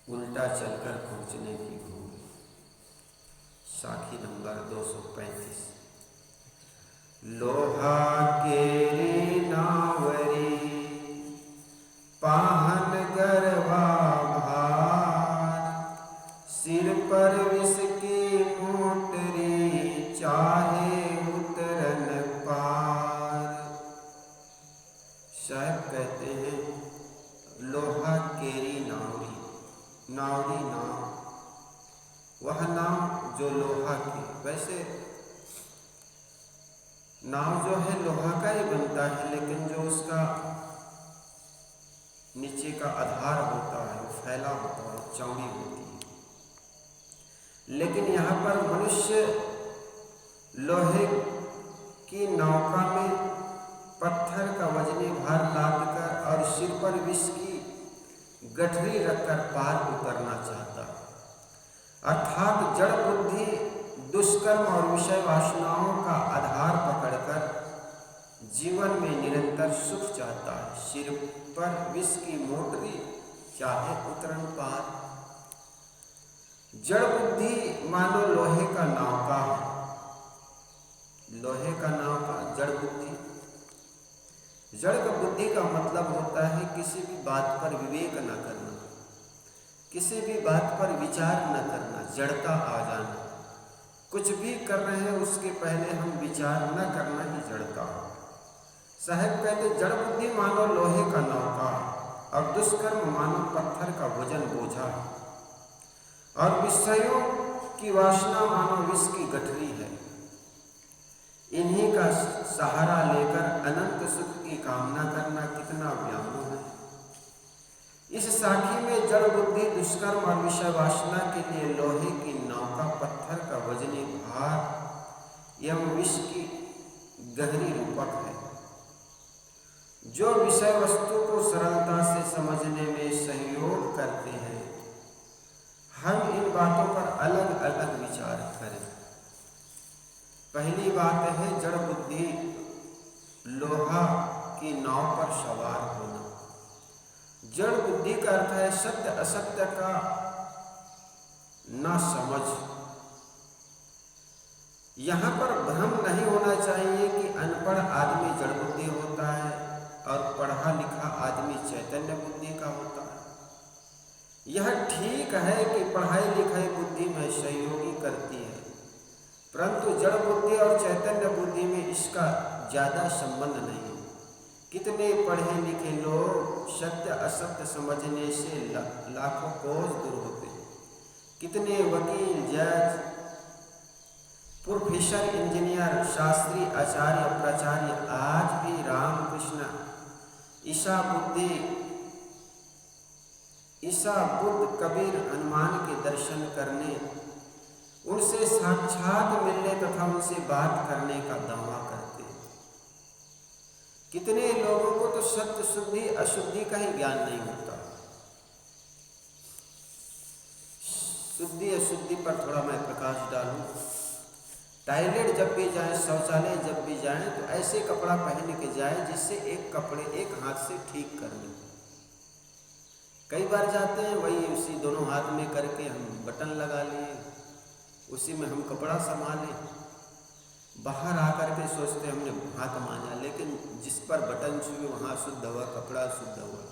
उल्टा चलकर पहुंचने की भूल। साखी नंबर 235। लोहा केरी नावरी पाहन गरवा भार, सिर पर विष की मोटरी चाहे उतरन पार। साहब कहते हैं लोहा केरी नावरी, नावरी नाव, वह नाव जो लोहा की। वैसे नाव जो है लोहा का ही बनता है, लेकिन जो उसका नीचे का आधार होता है वो फैला होता है, चौड़ी होती है। लेकिन यहाँ पर मनुष्य लोहे की नौका में पत्थर का वजनी भार लादकर और सिर पर विष की गठरी रखकर पार उतरना चाहता है। अर्थात जड़ बुद्धि दुष्कर्म और विषय वासनाओं का आधार पकड़कर जीवन में निरंतर सुख चाहता है। सिर पर विष की मोटरी चाहे उतरन पार। जड़ बुद्धि मानो लोहे का नौका है। लोहे का नौका जड़ बुद्धि। जड़ बुद्धि का मतलब होता है किसी भी बात पर विवेक न करना, किसी भी बात पर विचार न करना, जड़ता आ जाना। कुछ भी कर रहे हैं उसके पहले हम विचार न करना ही जड़ता। साहब कहते जड़ बुद्धि मानो लोहे का नौका और दुष्कर्म मानो पत्थर का वजन बोझा, और विषयों की वासना मानो विष की गठरी है। इन्हीं का सहारा लेकर अनंत सुख की कामना करना कितना व्यामोह है। इस साखी में जड़ बुद्धि दुष्कर्म और विषय वासना के लिए लोहे की नौका, पत्थर का वजनी भार एवं विष की गहरी रूपक है। जो विषय वस्तु को सरलता से समझने में सहयोग करते हैं, हम इन बातों पर अलग अलग विचार करें। पहली बात है जड़ बुद्धि लोहा की नाव पर सवार होना। जड़ बुद्धि का अर्थ है सत्य असत्य का ना समझ। यहाँ पर भ्रम नहीं होना चाहिए कि अनपढ़ आदमी जड़ बुद्धि होता है और पढ़ा लिखा आदमी चैतन्य बुद्धि का होता है। यह ठीक है कि पढ़ाई लिखाई बुद्धि में सहयोगी करती है, परंतु जड़ बुद्धि और चैतन्य बुद्धि में इसका ज्यादा संबंध नहीं है। कितने पढ़े लिखे लोग सत्य असत्य समझने से लाखों कोस दूर होते हैं। कितने वकील, जज, प्रोफेसर, इंजीनियर, शास्त्री, आचार्य, प्राचार्य आज भी रामकृष्ण, ईसा बुद्ध, कबीर, हनुमान के दर्शन करने, उनसे साक्षात मिलने तथा उनसे बात करने का दावा करते हैं। कितने लोगों को तो सत्य शुद्धि अशुद्धि का ही ज्ञान नहीं होता। शुद्धि अशुद्धि पर थोड़ा मैं प्रकाश डालूं। टॉयलेट जब भी जाएं, शौचालय जब भी जाएं, तो ऐसे कपड़ा पहन के जाएं जिससे एक हाथ से ठीक कर लें। कई बार जाते हैं वही उसी दोनों हाथ में करके हम बटन लगा लिए, उसी में हम कपड़ा संभालें। बाहर आकर के सोचते हमने हाथ मांजा, लेकिन जिस पर बटन छुए वहाँ शुद्ध हुआ, कपड़ा शुद्ध हुआ।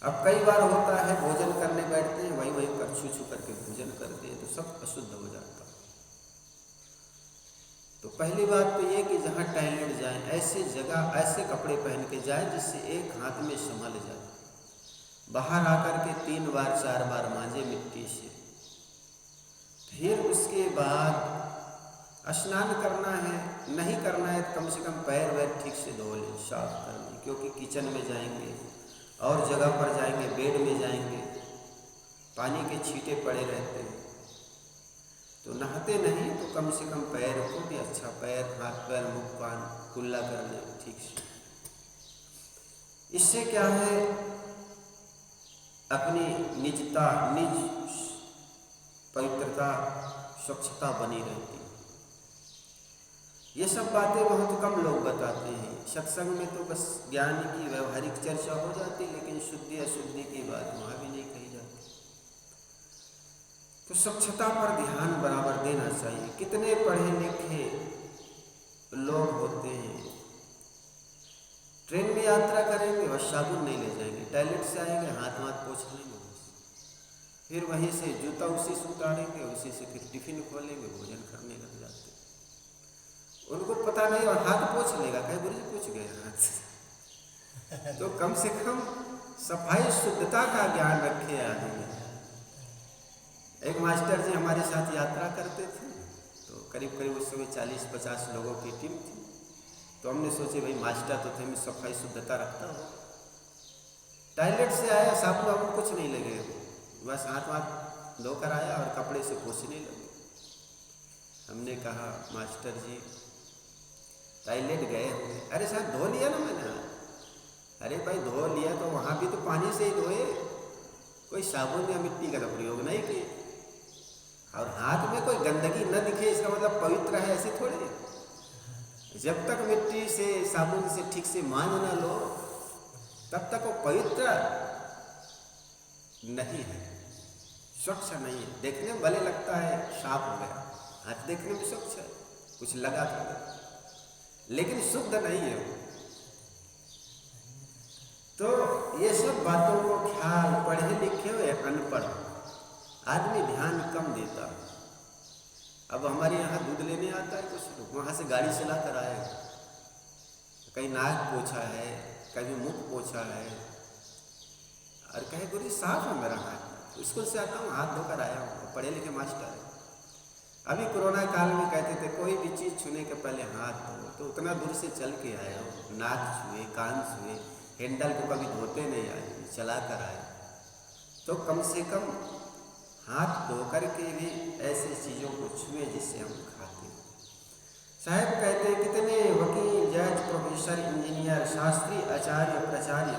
अब कई बार होता है भोजन करने बैठते हैं, वही पर छू छू करके भोजन करते हैं तो सब अशुद्ध हो जाता है। तो पहली बात तो ये कि जहाँ टॉयलेट जाएं ऐसे जगह ऐसे कपड़े पहन के जाएं जिससे एक हाथ में संभल जाए। बाहर आकर के 3 बार 4 बार मांजे मिट्टी से। फिर उसके बाद स्नान करना है, नहीं करना है तो कम से कम पैर वैर ठीक से धो लें, साफ कर लें, क्योंकि किचन में जाएंगे और जगह पर जाएंगे, बेड में जाएंगे, पानी के छींटे पड़े रहते हैं, तो नहाते नहीं तो कम से कम पैर को भी अच्छा, पैर हाथ पैर मुख कान कुल्ला कर लें ठीक से। इससे क्या है, अपनी निजता, निज पवित्रता, स्वच्छता बनी रहती है। ये सब बातें बहुत कम लोग बताते हैं। सत्संग में तो बस ज्ञान की व्यवहारिक चर्चा हो जाती, लेकिन शुद्धि अशुद्धि की बात वहाँ भी नहीं कही जाती। तो स्वच्छता पर ध्यान बराबर देना चाहिए। कितने पढ़े लिखे लोग होते हैं, ट्रेन में यात्रा करेंगे बस साबुन नहीं ले जाएंगे, टॉयलेट से आएंगे हाथ वाथ पोंछ लेंगे, फिर वहीं से जूता उसी से उतारेंगे, उसी से फिर टिफिन खोलेंगे, भोजन करने लग जाते। उनको पता नहीं, और हाथ पोंछ लेगा, कहे गुरु जी पोंछ गए हाथ। तो कम से कम सफाई शुद्धता का ज्ञान रखे आदमी। एक मास्टर जी हमारे साथ यात्रा करते थे, तो करीब करीब उस समय 40-50 लोगों की टीम थी। तो हमने सोचे भाई मास्टर तो थे, मैं सफाई शुद्धता रखता हूँ। टॉयलेट से आया, साबुन वाबुन कुछ नहीं लगे, बस हाथ वाथ धोकर आया और कपड़े से पोंछने लगे। हमने कहा मास्टर जी टॉयलेट गए होंगे। अरे साहब धो लिया ना मैंने। अरे भाई धो लिया तो वहाँ भी तो पानी से ही धोए, कोई साबुन या मिट्टी का तो प्रयोग नहीं किए। और हाथ में कोई गंदगी न दिखे इसका मतलब पवित्र है, ऐसे थोड़े। जब तक मिट्टी से साबुन से ठीक से मान ना लो तब तक वो पवित्र नहीं है, स्वच्छ नहीं है। देखने में भले लगता है साफ हो गया, हाथ देखने में स्वच्छ है, कुछ लगा था, लेकिन शुद्ध नहीं है वो। तो ये सब बातों को ख्याल, पढ़े लिखे हुए अनपढ़ आदमी ध्यान कम देता। अब हमारे यहाँ दूध लेने आता है कुछ लोग, वहाँ से गाड़ी चला कर आए, कहीं नाक पोछा है, कहीं मुख पोछा है, और कहे गुरु साफ है मेरा हाथ, स्कूल से आता हूँ हाथ धोकर आया हूँ, पढ़े लिखे मास्टर है। अभी कोरोना काल में कहते थे कोई भी चीज़ छूने के पहले हाथ धो, तो उतना दूर से चल के आए हो, नाक छुए, कान छुए, हैंडल को कभी धोते नहीं आए, चला कर आए, तो कम से कम हाथ धो कर के भी ऐसी चीज़ों को छुए जिससे हम खाते हैं। साहब कहते हैं कितने वकील, जज, प्रोफेसर, इंजीनियर, शास्त्री, आचार्य, प्राचार्य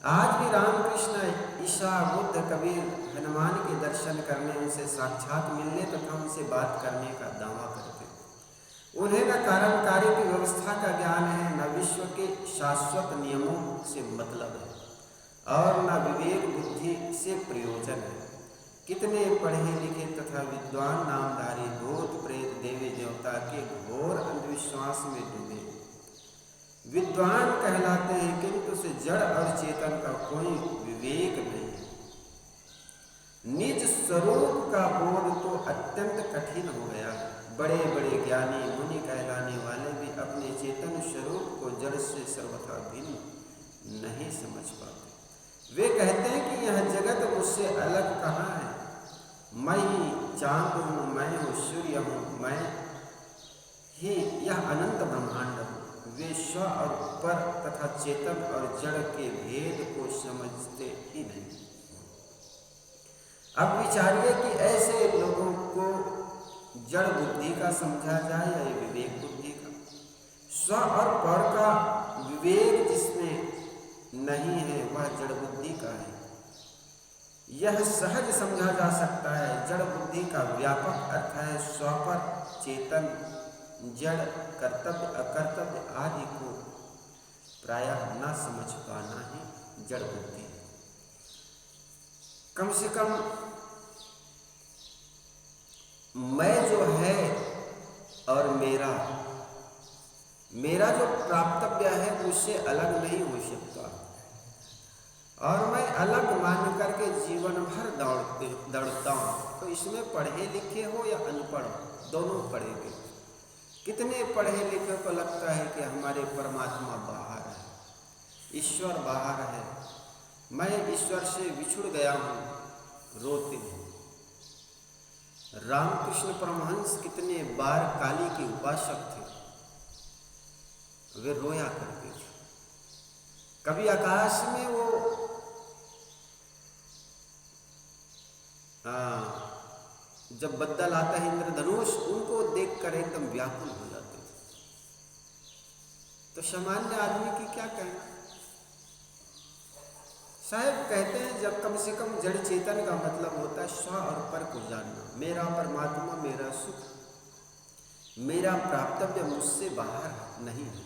आज भी रामकृष्ण, ईसा, बुद्ध, कबीर, हनुमान के दर्शन करने, उनसे साक्षात मिलने तथा उनसे बात करने का दावा करते हैं। उन्हें न कारण कार्य की व्यवस्था का ज्ञान है, न विश्व के शाश्वत नियमों से मतलब है, और न विवेक बुद्धि से प्रयोजन है। कितने पढ़े लिखे तथा विद्वान नामधारी भूत प्रेत देवी देवता के घोर अंधविश्वास में डूबे विद्वान कहलाते हैं, किंतु उसे जड़ और चेतन का कोई विवेक नहीं। निज स्वरूप का बोध तो अत्यंत कठिन हो गया। बड़े बड़े ज्ञानी मुनि कहलाने वाले भी अपने चेतन स्वरूप को जड़ से सर्वथा भिन्न नहीं समझ पाते। वे कहते हैं कि यह जगत मुझसे अलग कहाँ है, मैं ही चांद हूँ, मैं हूँ सूर्य हूँ, मैं ही यह अनंत ब्रह्मांड हूँ। वे स्व और पर तथा चेतन और जड़ के भेद को समझते ही नहीं। अब विचारिए कि ऐसे लोगों को जड़ बुद्धि का समझा जाए या विवेक बुद्धि का। स्व और पर का विवेक जिसमें नहीं है वह जड़ बुद्धि का है। यह सहज समझा जा सकता है। जड़ बुद्धि का व्यापक अर्थ है स्व पर, चेतन, जड़, कर्तव्य, अकर्तव्य आदि को प्रायः न समझ पाना ही जड़ बुद्धि है। कम से कम मैं जो है और मेरा जो प्राप्तव्य है उससे अलग नहीं हो सकता, और मैं अलग मान करके जीवन भर दौड़ता हूँ। तो इसमें पढ़े लिखे हो या अनपढ़ हो, दोनों पढ़ेंगे। कितने पढ़े लिखे को लगता है कि हमारे परमात्मा बाहर है, ईश्वर बाहर है, मैं ईश्वर से बिछुड़ गया हूँ, रोते हैं। रामकृष्ण परमहंस कितने बार काली के उपासक थे, वे रोया करते थे। कभी आकाश में वो जब बदल आता है इंद्रधनुष, उनको देखकर एकदम व्याकुल हो जाते थे। तो सामान्य आदमी की क्या कहना। साहब कहते हैं जब कम से कम जड़ चेतन का मतलब होता है स्व और पर को जानना, मेरा परमात्मा, मेरा सुख, मेरा प्राप्तव्य मुझसे बाहर नहीं है।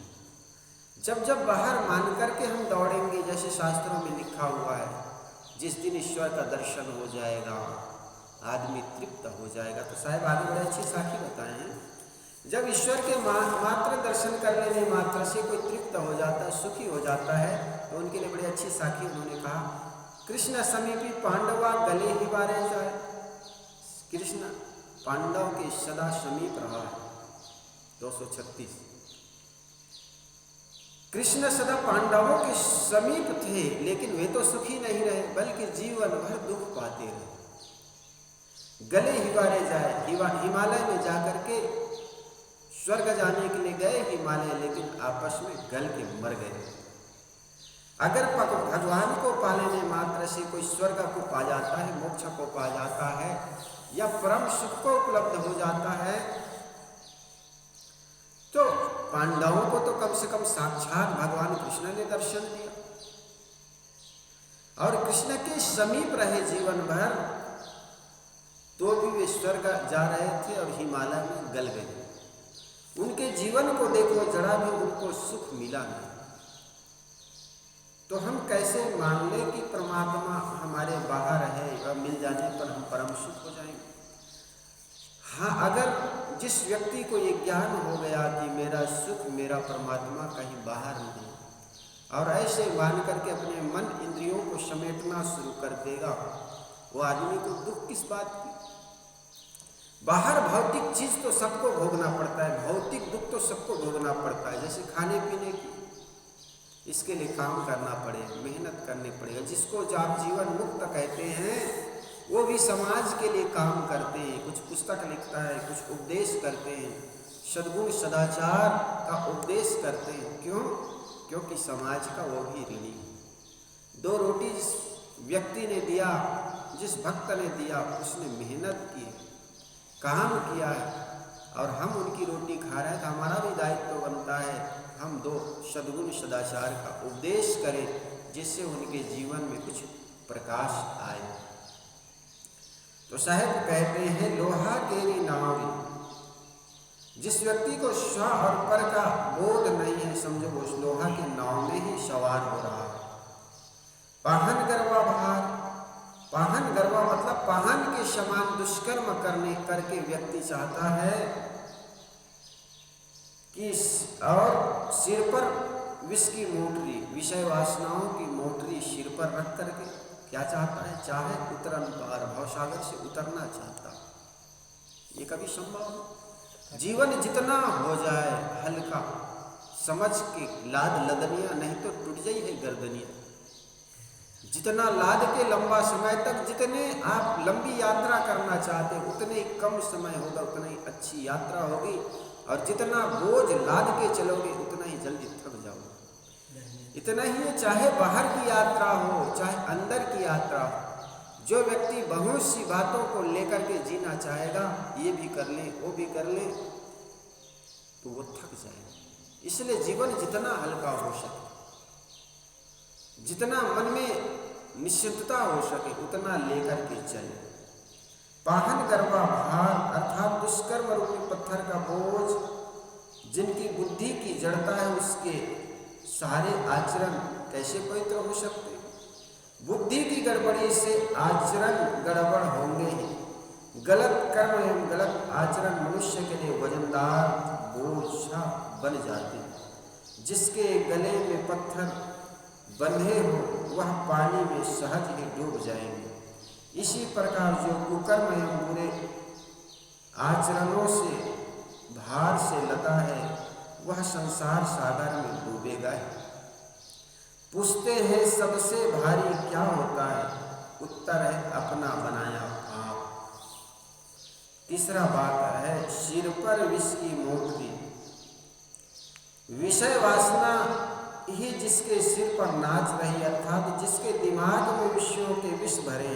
जब जब बाहर मान करके हम दौड़ेंगे, जैसे शास्त्रों में लिखा हुआ है, जिस दिन ईश्वर का दर्शन हो जाएगा आदमी तृप्त हो जाएगा। तो साहब आगे बड़े अच्छी साखी बताए हैं, जब ईश्वर के मात्र दर्शन कर लेने मात्र से कोई तृप्त हो जाता है, सुखी हो जाता है, तो उनके लिए बड़ी अच्छी साखी उन्होंने कहा, कृष्ण समीपी पांडवा गले ही बारे जाए। कृष्ण पांडव के सदा समीप रहा है। 236। कृष्ण सदा पांडवों के समीप थे, लेकिन वे तो सुखी नहीं रहे, बल्कि जीवन भर दुख पाते रहे। गले हिवारे जाए, हिमालय में जाकर के स्वर्ग जाने के लिए गए हिमालय, लेकिन आपस में गल के मर गए। अगर भगवान को पा लेने मात्र से कोई स्वर्ग को पा जाता है, मोक्ष को पा जाता है, या परम सुख को उपलब्ध हो जाता है, तो पांडवों को तो कम से कम साक्षात भगवान कृष्ण ने दर्शन दिया और कृष्ण के समीप रहे जीवन भर, तो भी वे स्वर्ग जा रहे थे और हिमालय में गल गए। उनके जीवन को देखो, जरा भी उनको सुख मिला नहीं। तो हम कैसे मान लें कि परमात्मा हमारे बाहर है और मिल जाने पर हम परम सुख हो जाएंगे। हाँ, अगर जिस व्यक्ति को ये ज्ञान हो गया कि मेरा सुख, मेरा परमात्मा कहीं बाहर नहीं, और ऐसे मान करके अपने मन इंद्रियों को समेटना शुरू कर देगा, वो आदमी को दुख किस बात की। बाहर भौतिक चीज तो सबको भोगना पड़ता है, भौतिक दुख तो सबको भोगना पड़ता है, जैसे खाने पीने की, इसके लिए काम करना पड़ेगा, मेहनत करनी पड़ेगा। जिसको जो आप जीवन मुक्त कहते हैं, वो भी समाज के लिए काम करते हैं, कुछ पुस्तक लिखता है, कुछ उपदेश करते हैं, सद्गुण सदाचार का उपदेश करते हैं। क्यों? क्योंकि समाज का वो भी ऋणी है। 2 रोटी जिस व्यक्ति ने दिया, जिस भक्त ने दिया, उसने मेहनत की, काम किया है, और हम उनकी रोटी खा रहे हैं, तो हमारा भी दायित्व बनता है हम 2 सद्गुण सदाचार का उपदेश करें, जिससे उनके जीवन में कुछ प्रकाश आए। तो साहब कहते हैं, लोहा केरी नावरी, जिस व्यक्ति को स्व और पर का बोध नहीं है, समझो वो उस लोहा के नाव में ही सवार हो रहा है। पाहन गरवा भार, पाहन गरवा मतलब पाहन के समान दुष्कर्म करके व्यक्ति चाहता है कि और सिर पर विष की मोटरी, विषय वासनाओं की मोटरी सिर पर रख करके क्या चाहता है, चाहे उतरन पार, भवसागर से उतरना चाहता। ये कभी संभव है? जीवन जितना हो जाए हल्का समझ के लाद लदनिया, नहीं तो टूट जाई है गर्दनिया। जितना लाद के लंबा समय तक, जितने आप लंबी यात्रा करना चाहते हैं, उतने कम समय होगा, उतना ही अच्छी यात्रा होगी, और जितना बोझ लाद के चलोगे उतना ही जल्दी थक जाओगे। इतना ही है, चाहे बाहर की यात्रा हो, चाहे अंदर की यात्रा हो, जो व्यक्ति बहुत सी बातों को लेकर के जीना चाहेगा, ये भी कर ले, वो भी कर ले, तो वो थक जाएगा। इसलिए जीवन जितना हल्का हो सके, जितना मन में निश्चिंतता हो सके, उतना लेकर के चले। पाहन गरवा भार अर्थात दुष्कर्म रूपी पत्थर का बोझ, जिनकी बुद्धि की जड़ता है, उसके सारे आचरण कैसे पवित्र हो सकते? बुद्धि की गड़बड़ी से आचरण गड़बड़ होंगे ही। गलत कर्म एवं गलत आचरण मनुष्य के लिए वजनदार बोझ बन जाते हैं। जिसके गले में पत्थर बंधे हो, वह पानी में सहज ही डूब जाएंगे। इसी प्रकार जो कुकर्म एवं बुरे आचरणों से भार से लदा है वह संसार सागर में डूबेगा ही। पूछते हैं सबसे भारी क्या होता है, उत्तर है अपना बनाया पाप। तीसरा बात है सिर पर विष की मोटरी। विषय वासना ही जिसके सिर पर नाच रही, अर्थात जिसके दिमाग में विषयों के विष भरे,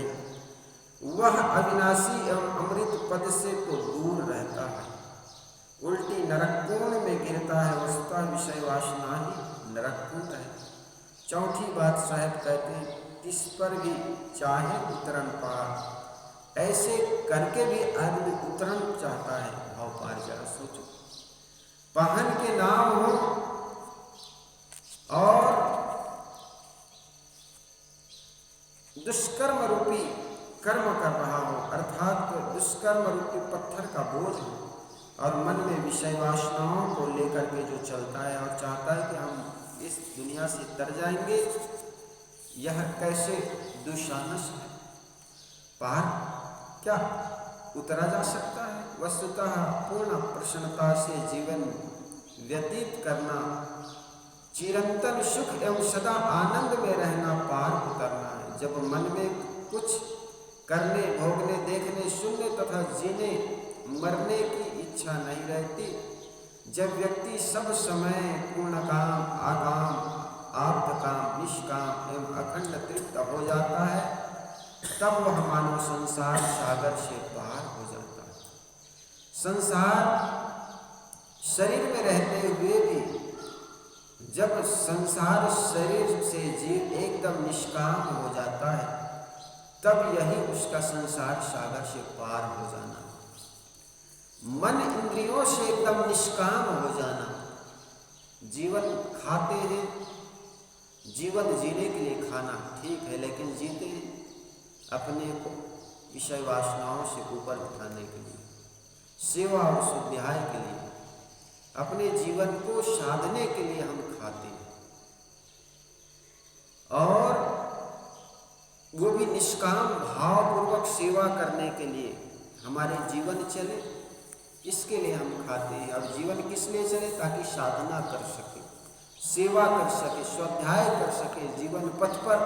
वह अविनाशी एवं अमृत पद से तो दूर रहता है, उल्टी नरककुंड में गिरता है। उसका विषय वासना ही नरककुंड है। चौथी बात साहब कहते हैं किस पर भी चाहे उतरन पार। ऐसे करके भी आदमी उतरन चाहता है भाव पार। जरा सोचो, वाहन के नाम हो और दुष्कर्म रूपी कर्म कर रहा हो, अर्थात दुष्कर्म रूपी पत्थर का बोझ हो, और मन में विषय वासनाओं को लेकर के जो चलता है और चाहता है कि हम इस दुनिया से तर जाएंगे, यह कैसे दुशानस है। पार क्या उतरा जा सकता है? वस्तुतः पूर्ण प्रसन्नता से जीवन व्यतीत करना, चिरंतन सुख एवं सदा आनंद में रहना पार उतरना है। जब मन में कुछ करने, भोगने, देखने, सुनने तथा जीने मरने की इच्छा नहीं रहती, जब व्यक्ति सब समय पूर्ण काम, आकाम, आप्त काम, निष्काम एवं अखंड तृप्त हो जाता है, तब वह मानव संसार सागर से पार हो जाता है। संसार शरीर में रहते हुए भी जब संसार शरीर से जीव एकदम निष्काम हो जाता है, तब यही उसका संसार सागर से पार हो जाना। मन इंद्रियों से एकदम निष्काम हो जाना। जीवन खाते हैं, जीवन जीने के लिए खाना ठीक है, लेकिन जीते हैं अपने को विषय वासनाओं से ऊपर उठाने के लिए, सेवा और स्वाध्याय के लिए, अपने जीवन को साधने के लिए हम खाते हैं, और वो भी निष्काम भावपूर्वक सेवा करने के लिए हमारे जीवन चले, इसके लिए हम खाते हैं। और जीवन किस लिए चले? ताकि साधना कर सके, सेवा कर सके, स्वाध्याय कर सके, जीवन पथ पर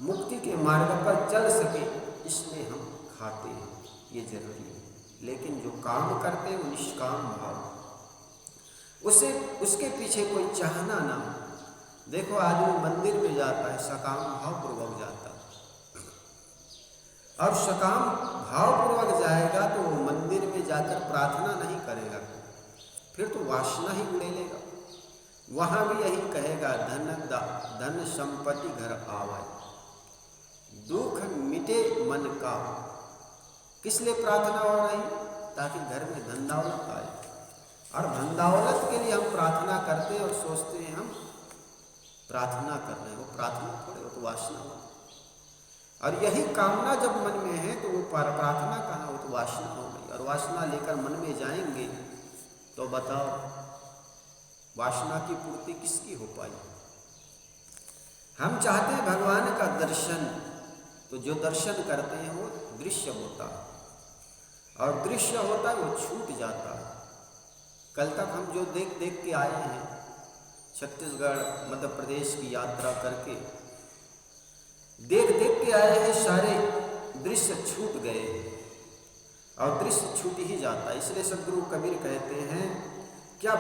मुक्ति के मार्ग पर चल सके, इसलिए हम खाते हैं, ये जरूरी है। लेकिन जो काम करते हैं वो निष्काम भाव, उसे उसके पीछे कोई चाहना ना हो। देखो आदमी मंदिर में जाता है, सकाम भावपूर्वक जाता है, और सकाम भावपूर्वक जाएगा तो वो मंदिर में जाकर प्रार्थना नहीं करेगा, फिर तो वासना ही उड़ेलेगा। वहाँ भी यही कहेगा धन संपत्ति घर आवे, दुख मिटे मन का। किस लिए प्रार्थना हो रही? ताकि घर में धन दौलत आए, और धन दौलत के लिए हम प्रार्थना करते और सोचते हैं हम प्रार्थना कर रहे हैं। वो प्रार्थना थोड़े, वो तो वासना हो। और यही कामना जब मन में है तो वो प्रार्थना कहाँ, वो तो वासना हो गई। और वासना लेकर मन में जाएंगे तो बताओ वासना की पूर्ति किसकी हो पाई? हम चाहते हैं भगवान का दर्शन, तो जो दर्शन करते हैं वो दृश्य होता है, और दृश्य होता है वो छूट जाता है। कल तक हम जो देख देख के आए हैं, छत्तीसगढ़ मध्य प्रदेश की यात्रा करके देख देख के आए हैं, सारे दृश्य छूट गए, और दृश्य छूट ही जाता है। इसलिए सदगुरु कबीर कहते हैं क्या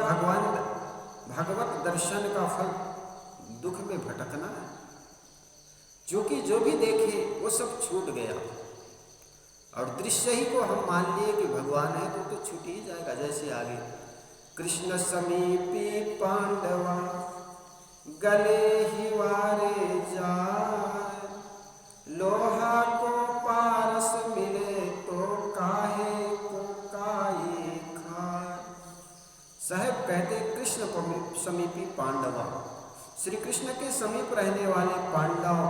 भगवत दर्शन का फल दुख में भटकना है? क्योंकि जो भी देखे वो सब छूट गया, और दृश्य ही को हम मान लिए कि भगवान है तो छूट ही जाएगा। जैसे आगे कृष्ण समीपी पांडवा गले ही वारे जाए, लोहा को पारस मिले तो काहे को काये खाए। साहब कहते कृष्ण समीपी पांडवा, श्री कृष्ण के समीप रहने वाले पांडव,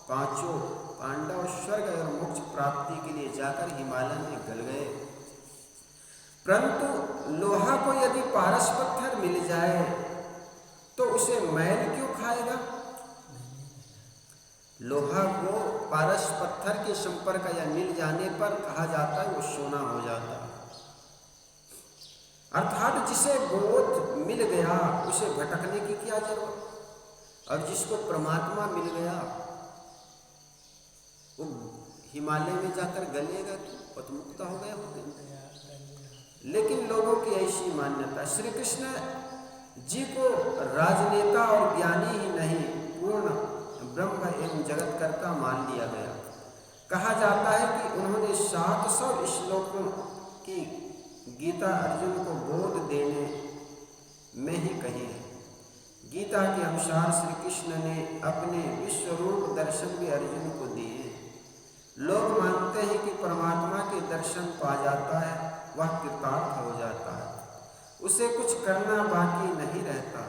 पांचों पांडव स्वर्ग और मोक्ष प्राप्ति के लिए जाकर हिमालय में गल गए, परंतु लोहा को यदि पारस पत्थर मिल जाए तो उसे मैल क्यों खाएगा? लोहा को पारस पत्थर के संपर्क या मिल जाने पर कहा जाता है वो सोना हो जाता है। अर्थात जिसे बोध मिल गया उसे भटकने की क्या जरूरत, और जिसको परमात्मा मिल गया वो हिमालय में जाकर गलेगा कि पतमुक्त हो गया होते। लेकिन लोगों की ऐसी मान्यता, श्री कृष्ण जी को राजनेता और ज्ञानी ही नहीं, पूर्ण ब्रह्म एवं जगतकर्ता मान लिया गया। कहा जाता है कि उन्होंने 700 श्लोकों की गीता अर्जुन को बोध देने में ही कही है। गीता के अनुसार श्री कृष्ण ने अपने विश्वरूप दर्शन भी अर्जुन को दिए। लोग मानते हैं कि परमात्मा के दर्शन पा जाता है वह कृतार्थ हो जाता है, उसे कुछ करना बाकी नहीं रहता।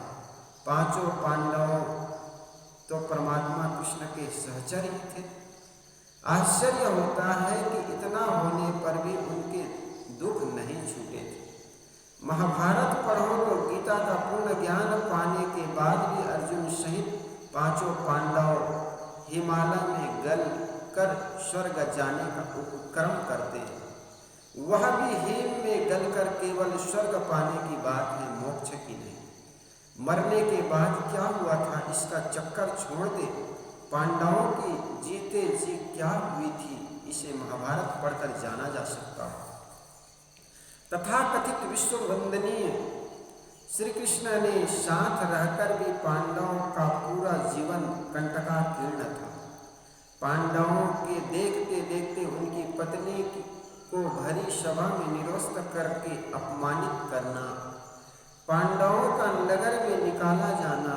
पांचों पांडवों तो परमात्मा कृष्ण के सहचर ही थे। आश्चर्य होता है कि इतना होने पर भी उनके दुख नहीं छूटे थे। महाभारत पढ़ो तो गीता का पूर्ण ज्ञान पाने के बाद भी अर्जुन सहित पांचों पांडव हिमालय में गल कर स्वर्ग जाने का उपक्रम करते हैं। वह भी हिम में गलकर केवल स्वर्ग पाने की बात है, मोक्ष की नहीं। मरने के बाद क्या हुआ था इसका चक्कर छोड़ दे, पांडवों की जीते जी क्या हुई थी इसे महाभारत पढ़कर जाना जा सकता है। तथा कथित विश्व वंदनीय श्री कृष्ण ने साथ रहकर भी पांडवों का पूरा जीवन कंटकाकीर्ण था। पांडवों के देखते देखते उनकी पत्नी को भरी सभा में निरोस्त करके अपमानित करना, पांडवों का नगर में निकाला जाना,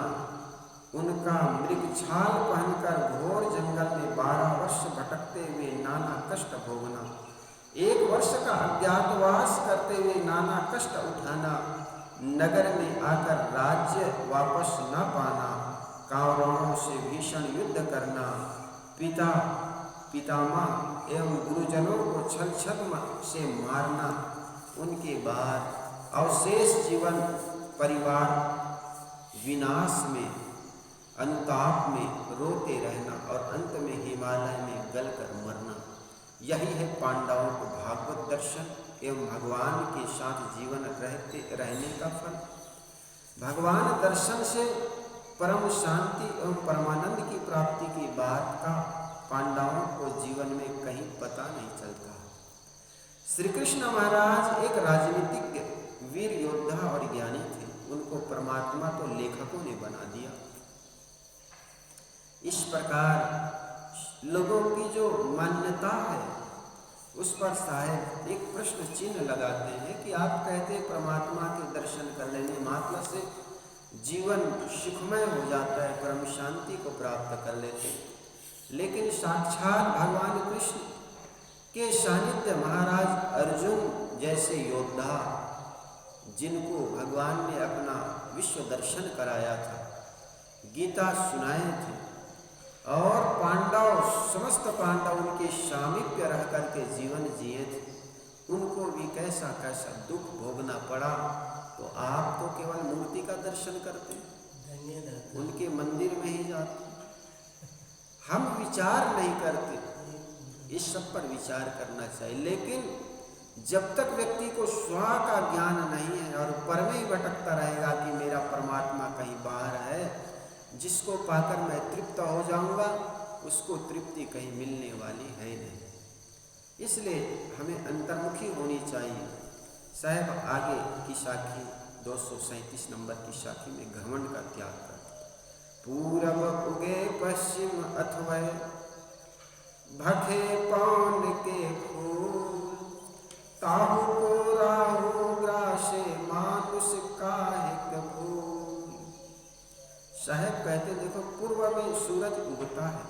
उनका मृगछाल पहनकर घोर जंगल में 12 वर्ष भटकते हुए नाना कष्ट भोगना, 1 वर्ष का अज्ञातवास करते हुए नाना कष्ट उठाना, नगर में आकर राज्य वापस न पाना, कौरवों से भीषण युद्ध करना, पितामह एवं गुरुजनों को छल छद्म से मारना, उनके बाद अवशेष जीवन परिवार विनाश में अनुताप में रोते रहना और अंत में हिमालय में गलकर मरना, यही है पांडवों को भागवत दर्शन एवं भगवान के साथ जीवन रहने का फल। भगवान दर्शन से परम शांति एवं परमानंद की प्राप्ति की बात का पांडवों को जीवन में कहीं पता नहीं चलता। श्री कृष्ण महाराज एक राजनीतिज्ञ, वीर योद्धा और ज्ञानी थे। उनको परमात्मा तो लेखकों ने बना दिया। इस प्रकार लोगों की जो मान्यता है उस पर साहेब एक प्रश्न चिन्ह लगाते हैं कि आप कहते परमात्मा के दर्शन कर लेने मात्र से जीवन सुखमय हो जाता है, परम शांति को प्राप्त कर लेते, लेकिन साक्षात भगवान कृष्ण के सानिध्य महाराज अर्जुन जैसे योद्धा जिनको भगवान ने अपना विश्व दर्शन कराया था, गीता सुनाए थे और पांडव समस्त पांडव उनके सामीप्य रह करके जीवन जिए थे, उनको भी कैसा कैसा दुख भोगना पड़ा। तो आप तो केवल मूर्ति का दर्शन करते, उनके मंदिर में ही जाते, हम विचार नहीं करते। इस सब पर विचार करना चाहिए, लेकिन जब तक व्यक्ति को स्व का ज्ञान नहीं है और पर में ही भटकता रहेगा कि मेरा परमात्मा कहीं बाहर है जिसको पाकर मैं तृप्त हो जाऊंगा, उसको तृप्ति कहीं मिलने वाली है नहीं। इसलिए हमें अंतर्मुखी होनी चाहिए। साहब आगे की साखी 237 नंबर की साखी में घमंड का त्याग कर, पूरब उगे पश्चिम अथवा भखे पान के फूल, ताहू को राहु ग्रासे मानुष काहे भूल। साहब कहते देखो पूर्व में सूरज उगता है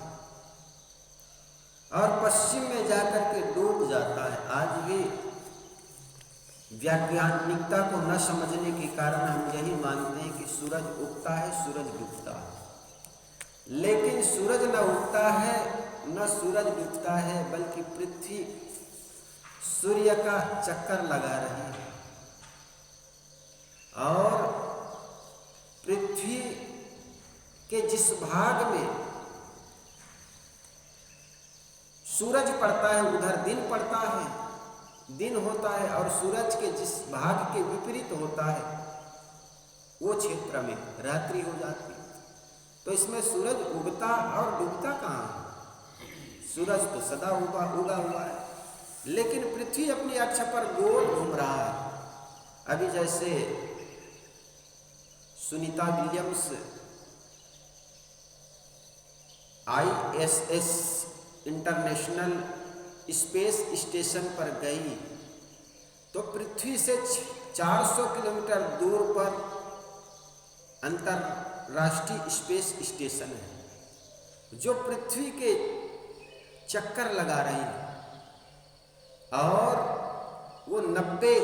और पश्चिम में जाकर के डूब जाता है। आज भी वैज्ञानिकता को न समझने के कारण हम यही मानते हैं कि सूरज उगता है, सूरज डूबता है, लेकिन सूरज न उगता है न सूरज डूबता है, बल्कि पृथ्वी सूर्य का चक्कर लगा रही है और पृथ्वी के जिस भाग में सूरज पड़ता है उधर दिन पड़ता है, दिन होता है और सूरज के जिस भाग के विपरीत होता है वो क्षेत्र में रात्रि हो जाती है। तो इसमें सूरज उगता और डूबता कहाँ है? सूरज तो सदा उगा हुआ है, लेकिन पृथ्वी अपनी अक्ष पर गोल घूम रहा है। अभी जैसे Sunita Williams ISS international space station पर गई तो पृथ्वी से 400 किलोमीटर दूर पर अंतरराष्ट्रीय स्पेस स्टेशन है जो पृथ्वी के चक्कर लगा रही है और वो 90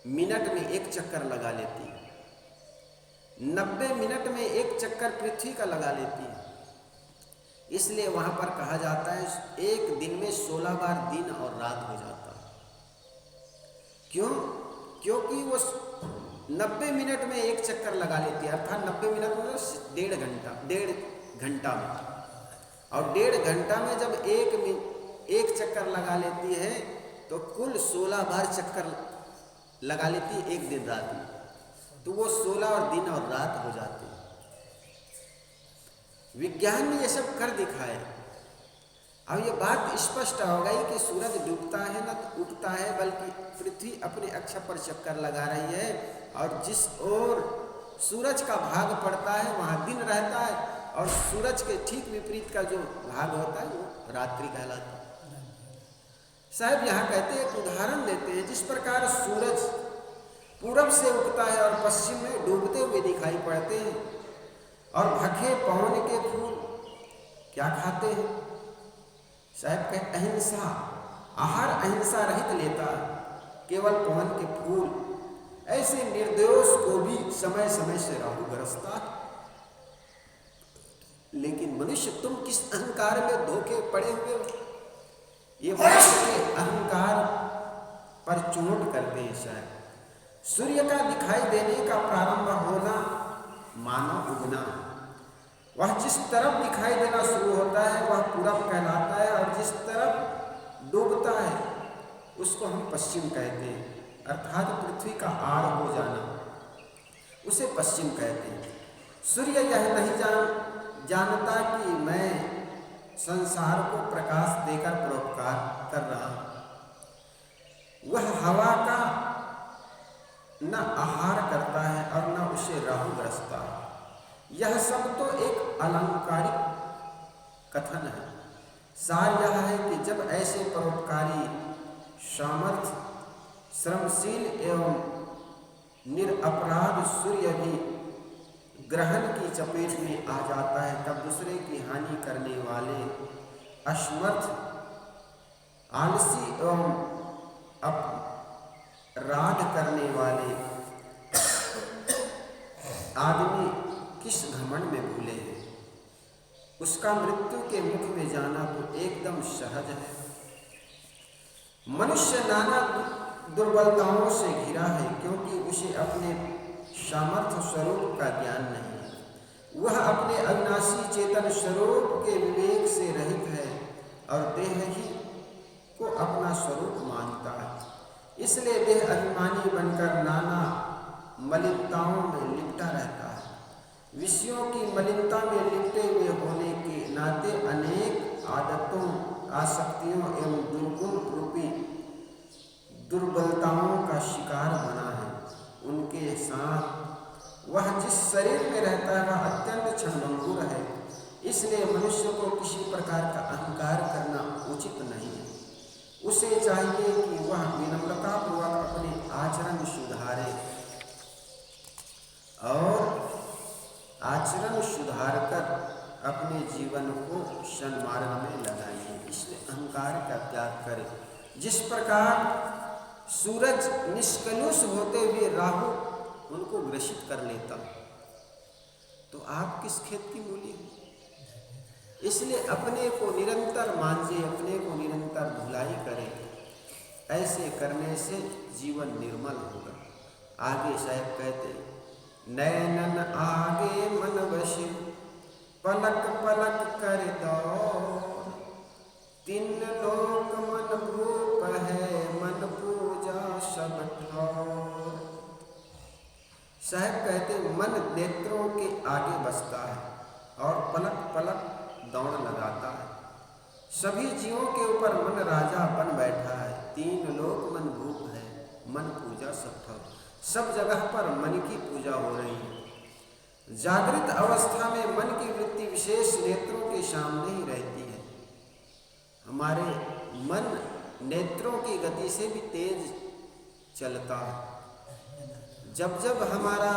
मिनट में एक चक्कर लगा लेती है। 90 मिनट में एक चक्कर पृथ्वी का लगा लेती है। इसलिए वहाँ पर कहा जाता है एक दिन में 16 बार दिन और रात हो जाता है। क्यों? क्योंकि वो 90 मिनट में एक चक्कर लगा लेती है, अर्थात 90 मिनट में 1.5 घंटा में, और 1.5 घंटा में जब एक चक्कर लगा लेती है तो कुल 16 बार चक्कर लगा लेती है एक दिन रात में। तो वो 16 और दिन और रात हो जाती है। विज्ञान ने ये सब कर दिखाया। अब ये बात स्पष्ट हो गई कि सूरज डूबता है न तो उगता है, बल्कि पृथ्वी अपने अक्ष पर चक्कर लगा रही है और जिस ओर सूरज का भाग पड़ता है वहाँ दिन रहता है और सूरज के ठीक विपरीत का जो भाग होता है वो रात्रि कहलाता है। साहब यहाँ कहते हैं, एक उदाहरण देते हैं, जिस प्रकार सूरज पूरब से उगता है और पश्चिम में डूबते हुए दिखाई पड़ते हैं और भखे पवन के फूल क्या खाते हैं? साहब कहे अहिंसा, आहार अहिंसा रहित लेता, केवल पवन के फूल। ऐसे निर्दोष को भी समय समय से राहु ग्रसता। लेकिन मनुष्य तुम किस अहंकार में धोखे पड़े हुए हो? ये मनुष्य के अहंकार पर चोट करते हैं। शायद सूर्य का दिखाई देने का प्रारंभ होना मानो उगना, वह जिस तरफ दिखाई देना शुरू होता है वह पूरब कहलाता है और जिस तरफ डूबता है उसको हम पश्चिम कहते हैं, अर्थात पृथ्वी का आड़ हो जाना उसे पश्चिम कहते हैं। सूर्य यह नहीं जानता कि मैं संसार को प्रकाश देकर परोपकार कर रहा हूँ। वह हवा का न आहार करता है और न उसे राहु ग्रसता है। यह सब तो एक अलंकारिक कथन है। सार यह है कि जब ऐसे परोपकारी, सामर्थ्य, श्रमशील एवं निरपराध सूर्य भी ग्रहण की चपेट में आ जाता है, तब दूसरे की हानि करने वाले, असमर्थ, आलसी एवं अपराध करने वाले आदमी किस घमंड में भूले हैं। उसका मृत्यु के मुख में जाना तो एकदम सहज है। मनुष्य नाना दुर्बलताओं से घिरा है क्योंकि उसे अपने सामर्थ्य स्वरूप का ज्ञान नहीं है। वह अपने अविनाशी चेतन स्वरूप के विवेक से रहित है और देह ही को अपना स्वरूप मानता है। इसलिए देह अभिमानी बनकर नाना मलिनताओं में लिपटा रहता है। विषयों की मलिनता में लिपटे हुए होने के नाते अनेक आदतों, आसक्तियों एवं दुर्गुण रूपी दुर्बलताओं का शिकार बना है। उनके साथ वह जिस शरीर में रहता है वह अत्यंत क्षणभंगुर है। इसलिए मनुष्य को किसी प्रकार का अहंकार करना उचित नहीं है। उसे चाहिए कि वह विनम्रतापूर्वक अपने आचरण सुधारे और आचरण सुधारकर अपने जीवन को सन्मार्ग में लगाइए। इसलिए अहंकार का त्याग करें। जिस प्रकार सूरज निष्कलुष होते हुए राहु उनको ग्रसित कर लेता, तो आप किस खेत की मूली हो? इसलिए अपने को निरंतर मांझे, अपने को निरंतर धुलाई करें। ऐसे करने से जीवन निर्मल होगा। आगे साहब कहते, नैनन आगे मन वश, पलक पलक कर दौर, तीन लोक मन भूप है साहब कहते मन नेत्रों के आगे बसता है और पलक पलक दौड़ लगाता है। सभी जीवों के ऊपर मन राजा बन बैठा है। तीन लोक मन भूप है, मन पूजा सब ठग। सब जगह पर मन की पूजा हो रही है। जागृत अवस्था में मन की वृत्ति विशेष नेत्रों के सामने ही रहती है। हमारे मन नेत्रों की गति से भी तेज चलता है। जब जब हमारा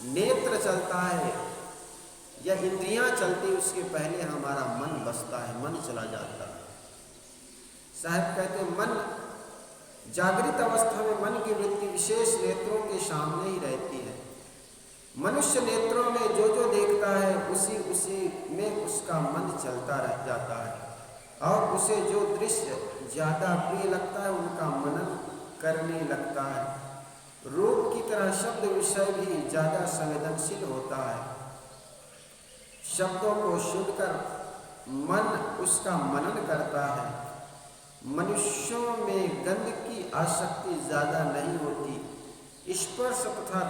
नेत्र चलता है या इंद्रियां चलती, उसके पहले हमारा मन बसता है, मन चला जाता है। साहब कहते मन जागृत अवस्था में मन की वृत्ति विशेष नेत्रों के सामने ही रहती है। मनुष्य नेत्रों में जो जो देखता है उसी उसी में उसका मन चलता रह जाता है और उसे जो दृश्य ज्यादा प्रिय लगता है उनका मनन करने लगता है। रूप की तरह शब्द विषय भी ज्यादा संवेदनशील होता है। शब्दों को सुनकर मन उसका मनन करता है। मनुष्यों में गंध की आसक्ति ज्यादा नहीं होती। स्पर्श तथा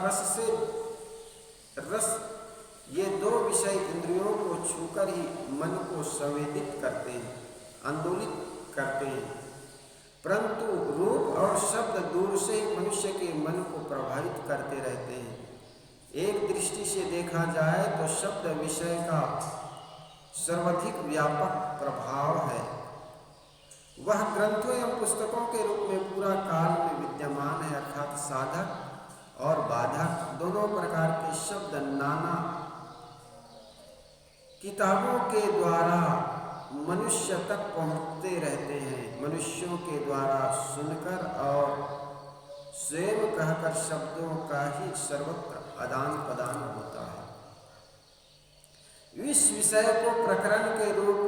रस ये दो विषय इंद्रियों को छूकर ही मन को संवेदित करते हैं, आंदोलित करते हैं। परंतु रूप और शब्द दूर से ही मनुष्य के मन को प्रभावित करते रहते हैं। एक दृष्टि से देखा जाए तो शब्द विषय का सर्वाधिक व्यापक प्रभाव है। वह ग्रंथों एवं पुस्तकों के रूप में पूरा काल में विद्यमान है, अर्थात साधक और बाधक दोनों प्रकार के शब्द नाना किताबों के द्वारा मनुष्य तक पहुँचते रहते हैं। मनुष्यों के द्वारा सुनकर और स्वयं कहकर शब्दों का ही सर्वत्र आदान प्रदान होता है। इस विषय को प्रकरण के रूप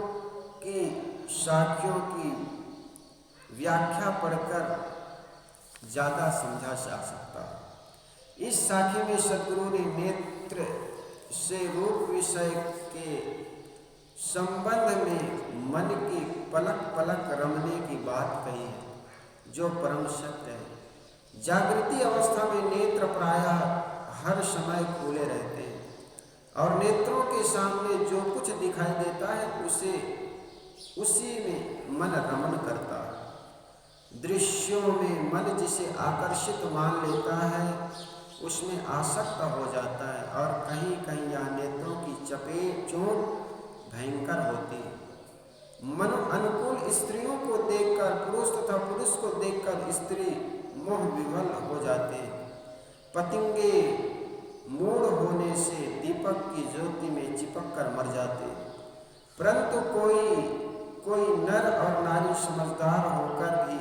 की साखियों की व्याख्या पढ़कर ज्यादा समझा जा सकता है। इस साखी में सद्गुरु ने नेत्र से रूप विषय के संबंध में मन की पलक पलक रमने की बात कही है, जो परम सत्य है। जागृति अवस्था में नेत्र प्रायः हर समय खुले रहते हैं और नेत्रों के सामने जो कुछ दिखाई देता है उसी में मन रमन करता है। दृश्यों में मन जिसे आकर्षित मान लेता है उसमें आसक्त हो जाता है और कहीं कहीं यह नेत्रों की चोट भयंकर होती है। मन अनुकूल स्त्रियों को देखकर पुरुष तथा पुरुष को देखकर स्त्री मोह विवल हो जाते हैं। पतंगे मूढ़ होने से दीपक की ज्योति में चिपक कर मर जाते हैं। परंतु कोई नर और नारी समझदार होकर भी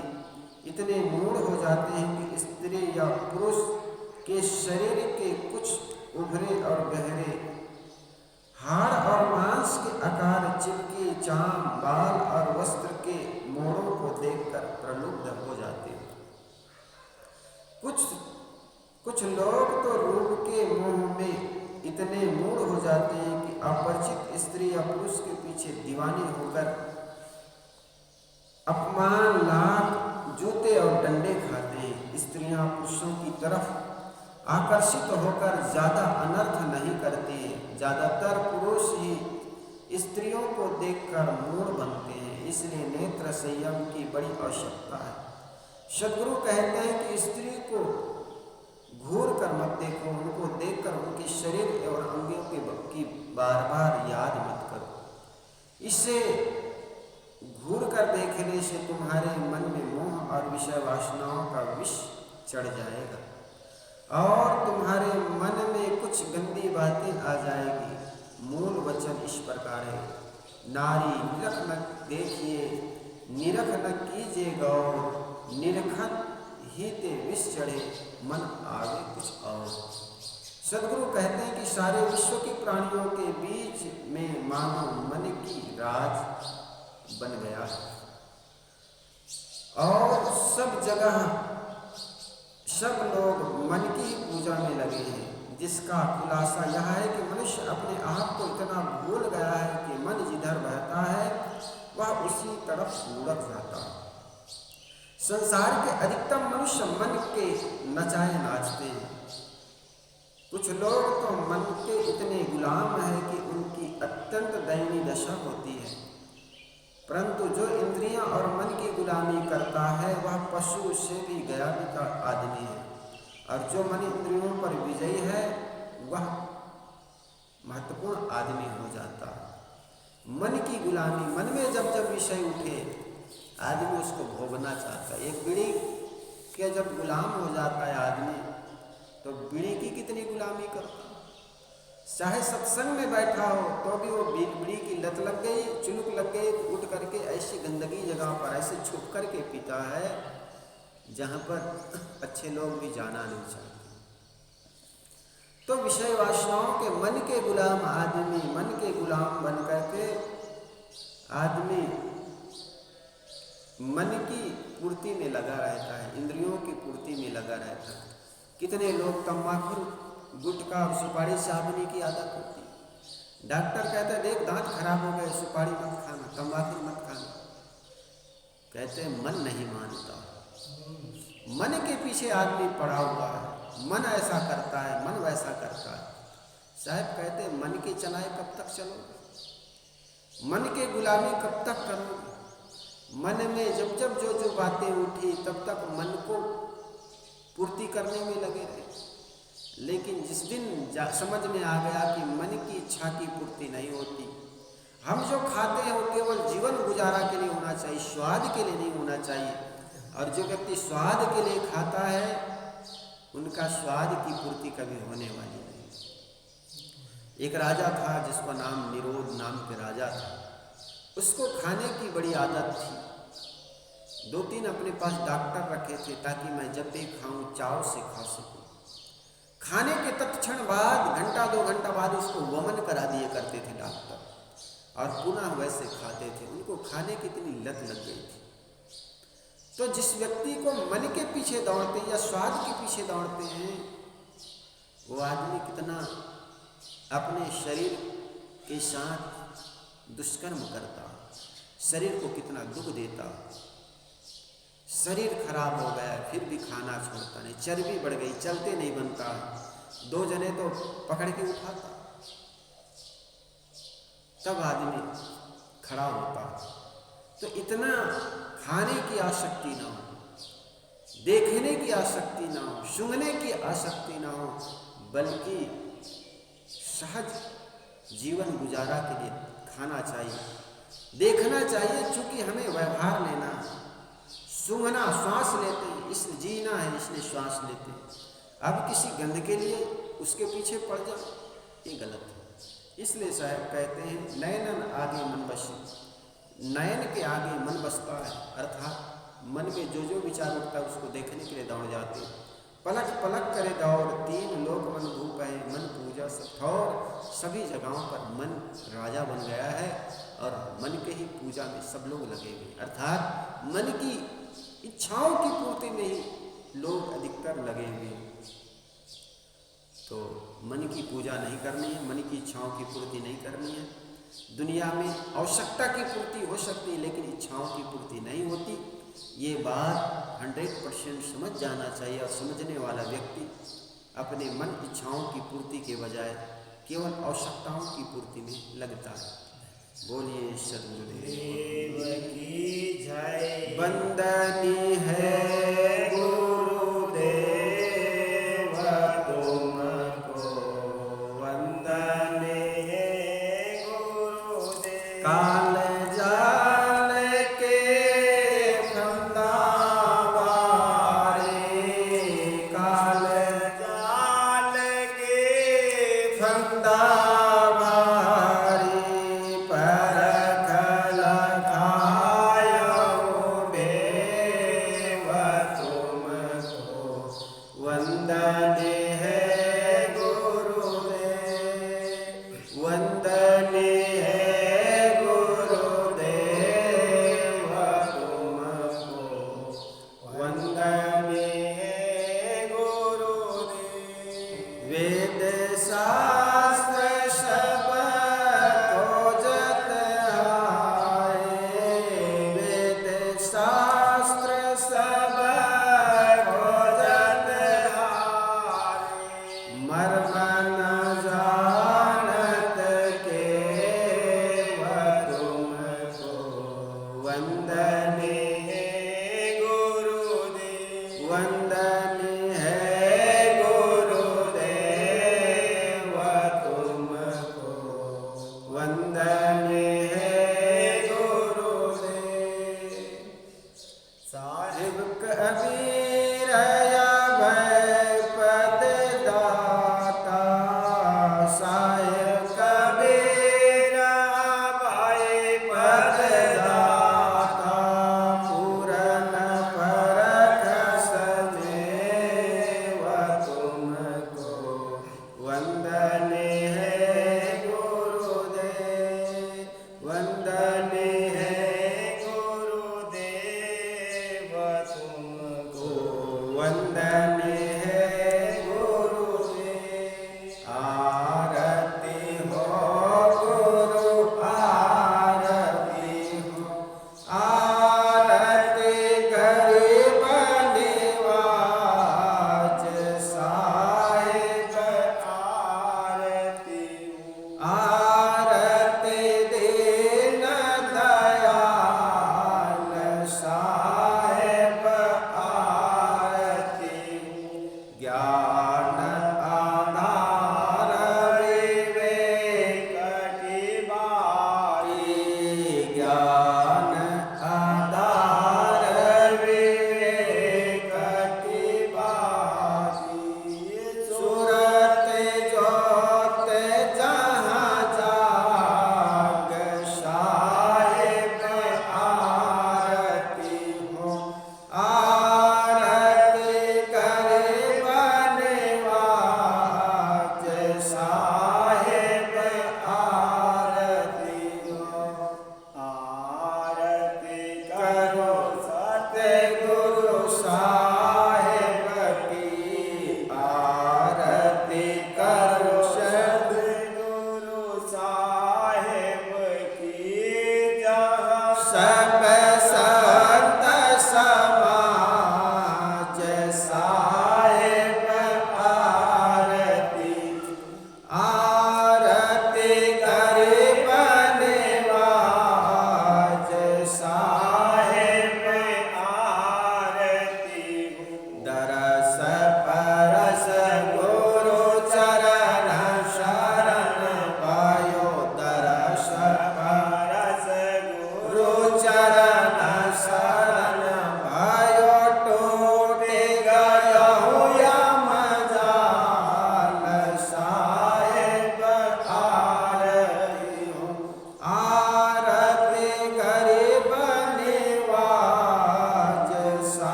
इतने मूढ़ हो जाते हैं कि स्त्री या पुरुष के शरीर के कुछ उभरे और गहरे हाड़ और मांस के आकार, चिपके चाम, बाल और वस्त्र के मोड़ों को देखकर प्रलुब्ध हो जाते हैं। कुछ लोग तो रूप के मोह में इतने मूढ़ हो जाते हैं कि अपरिचित स्त्री या पुरुष के पीछे दीवाने होकर अपमान, लात, जूते और डंडे खाते हैं। स्त्रियां पुरुषों की तरफ आकर्षित होकर ज्यादा अनर्थ नहीं करती है। ज्यादातर पुरुष ही स्त्रियों को देखकर मूढ़ बनते हैं, इसलिए नेत्र संयम की बड़ी आवश्यकता है। सद्गुरु कहते हैं कि स्त्री को घूर कर मत देखो, उनको देखकर उनके शरीर और अंगों की बार बार याद मत करो। इसे घूर कर देखने से तुम्हारे मन में मोह और विषय वासनाओं का विष चढ़ जाएगा और तुम्हारे मन में कुछ गंदी बातें आ जाएगी। मूल वचन इस प्रकार है, नारी निरख न देखिए, निरख न कीजिए गौर, निरखत ही ते विष चढ़े, मन आगे कुछ और। सद्गुरु कहते हैं कि सारे विश्व के प्राणियों के बीच में मानो मन की राज बन गया है और सब जगह सब लोग मन की पूजा में लगे हैं, जिसका खुलासा यह है कि मनुष्य अपने आप को इतना भूल गया है कि मन जिधर बहता है वह उसी तरफ लुढ़क जाता है। संसार के अधिकतम मनुष्य मन के नचाए नाचते हैं। कुछ लोग तो मन के इतने गुलाम हैं कि उनकी अत्यंत दयनीय दशा होती है। परंतु जो इंद्रियां और मन की गुलामी करता है वह पशु से भी गया का आदमी है, और जो मन इंद्रियों पर विजयी है वह महत्वपूर्ण आदमी हो जाता है। मन की गुलामी, मन में जब जब विषय उठे आदमी उसको भोगना चाहता है। एक बीड़ी के जब गुलाम हो जाता है आदमी तो बीड़ी की कितनी गुलामी करता है। चाहे सत्संग में बैठा हो तो भी वो बीड़ी की लत लग गई, चुनुक लग गई, उठ करके ऐसी गंदगी जगह पर ऐसे छुप करके पीता है जहाँ पर अच्छे लोग भी जाना नहीं चाहते। तो विषय वासनाओं के मन के गुलाम आदमी, मन के गुलाम बन करके आदमी मन की पूर्ति में लगा रहता है, इंद्रियों की पूर्ति में लगा रहता है। कितने लोग तंबाकू, गुटखा और सुपारी चाबने की आदत होती है। डॉक्टर कहते हैं देख दांत खराब हो गए, सुपारी मत खाना, तंबाकू मत खाना। कहते हैं मन नहीं मानता, मन के पीछे आदमी पड़ा हुआ है, मन ऐसा करता है, मन वैसा करता है। साहब कहते हैं मन की चलाए कब तक चलोगे, मन के गुलामी कब तक करोगे। मन में जब जब जो जो बातें उठी तब तक मन को पूर्ति करने में लगे रहे। लेकिन जिस दिन समझ में आ गया कि मन की इच्छा की पूर्ति नहीं होती, हम जो खाते हैं वो केवल जीवन गुजारा के लिए होना चाहिए, स्वाद के लिए नहीं होना चाहिए। और जो व्यक्ति स्वाद के लिए खाता है उनका स्वाद की पूर्ति कभी होने वाली नहीं। एक राजा था जिसका नाम निरोध नाम के राजा था। उसको खाने की बड़ी आदत थी। 2-3 अपने पास डॉक्टर रखे थे ताकि मैं जब भी खाऊं चाव से खा सकूं। खाने के तत्क्षण बाद घंटा 2 घंटा बाद उसको वमन करा दिए करते थे डॉक्टर, और पुनः वैसे खाते थे। उनको खाने की इतनी लत लग गई थी। तो जिस व्यक्ति को मन के पीछे दौड़ते हैं या स्वाद के पीछे दौड़ते हैं, वो आदमी कितना अपने शरीर के साथ दुष्कर्म करता, शरीर को कितना दुख देता। शरीर खराब हो गया फिर भी खाना छोड़ता नहीं, चर्बी बढ़ गई, चलते नहीं बनता, 2 जने तो पकड़ के उठाता, तब आदमी खड़ा होता। तो इतना खाने की आसक्ति ना हो, देखने की आसक्ति ना हो, सूंघने की आसक्ति ना हो, बल्कि सहज जीवन गुजारा के लिए खाना चाहिए, देखना चाहिए। चूंकि हमें व्यवहार लेना है, सूंघना, श्वास लेते हैं, इसलिए जीना है इसलिए श्वास लेते हैं। अब किसी गंध के लिए उसके पीछे पड़ जाओ, ये गलत है। इसलिए साहब कहते हैं नयनन आगे मन बसे, नयन के आगे मन बसता है, अर्थात मन में जो जो विचार उठता है उसको देखने के लिए दौड़ जाते हैं। पलक पलक करे दौड़, 3 लोक मन धूप है, मन पूजा सठौर। सभी जगहों पर मन राजा बन गया है और मन के ही पूजा में सब लोग लगे हुए, अर्थात मन की इच्छाओं की पूर्ति में ही लोग अधिकतर लगे हुए। तो मन की पूजा नहीं करनी है, मन की इच्छाओं की पूर्ति नहीं करनी है। दुनिया में आवश्यकता की पूर्ति हो सकती है लेकिन इच्छाओं की पूर्ति नहीं होती। ये बात 100% समझ जाना चाहिए, और समझने वाला व्यक्ति अपने मन इच्छाओं की पूर्ति के बजाय केवल आवश्यकताओं की पूर्ति में लगता है। बोलिए सद्गुरुदेव की जय। वंदनीय है गुरुदेव तुमको, वंदनीय है गुरुदेव। काल जाल के फंदा वारे, काल जाल के फंदा वेद शास्त्र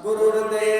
गुरुर्देव